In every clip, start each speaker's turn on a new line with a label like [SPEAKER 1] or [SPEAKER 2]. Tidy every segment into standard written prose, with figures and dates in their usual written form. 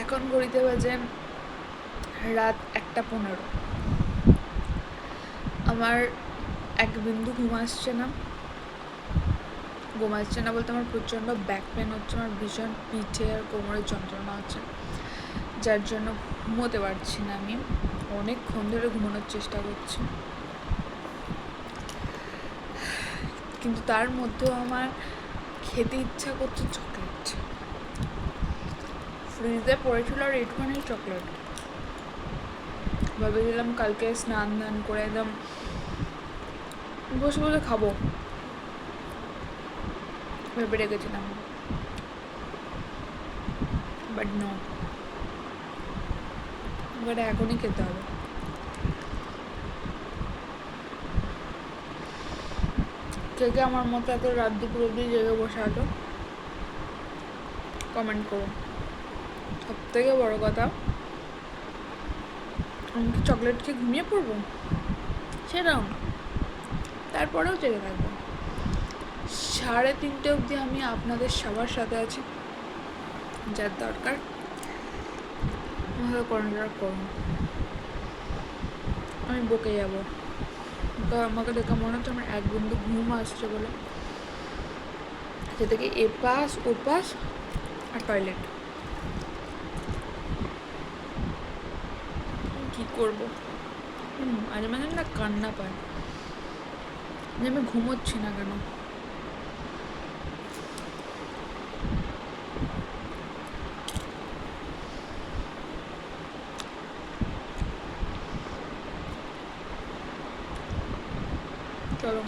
[SPEAKER 1] এখন ঘড়িতে বাজে রাত 1:15। আমার এক বিন্দু ঘুম আসছে না বলতে আমার প্রচণ্ড ব্যাক পেন হচ্ছে, আমার ভীষণ পিঠে আর কোমরের যন্ত্রণা হচ্ছে, যার জন্য ঘুমোতে পারছি না। আমি অনেকক্ষণ ধরে ঘুমানোর চেষ্টা করছি, কিন্তু তার মধ্যেও আমার খেতে ইচ্ছা করছে চকলেট। ফ্রিজে পড়েছিল আর একটুখানি চকলেট, ভেবেছিলাম কালকে স্নান ধান করে একদম বসে বসে খাবো ভেবে রেখেছিলাম, বাট নো, বাট এখনই খেতে হবে। কে কে আমার মতো এত রাত দুপুর অব্দি জেগে বসে আছো কমেন্ট করো। সব থেকে বড়ো কথা, আমি কি চকলেট খেয়ে ঘুমিয়ে পড়বো? সেটাও না, তারপরেও জেগে থাকবো। 3:30 অবধি আমি আপনাদের সবার সাথে আছি, যার দরকার করোনাটা করুন। আমি বকে যাবো, আমাকে দেখে মনে হচ্ছে আমার এক বিন্দু ঘুম আসছে বলে, সে থেকে এপাশ ওপাশ আর টয়লেট। কি করবো? মাঝে মাঝে না কান্না পায় যে আমি ঘুমোচ্ছি না কেন। চলো,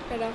[SPEAKER 1] টাটা।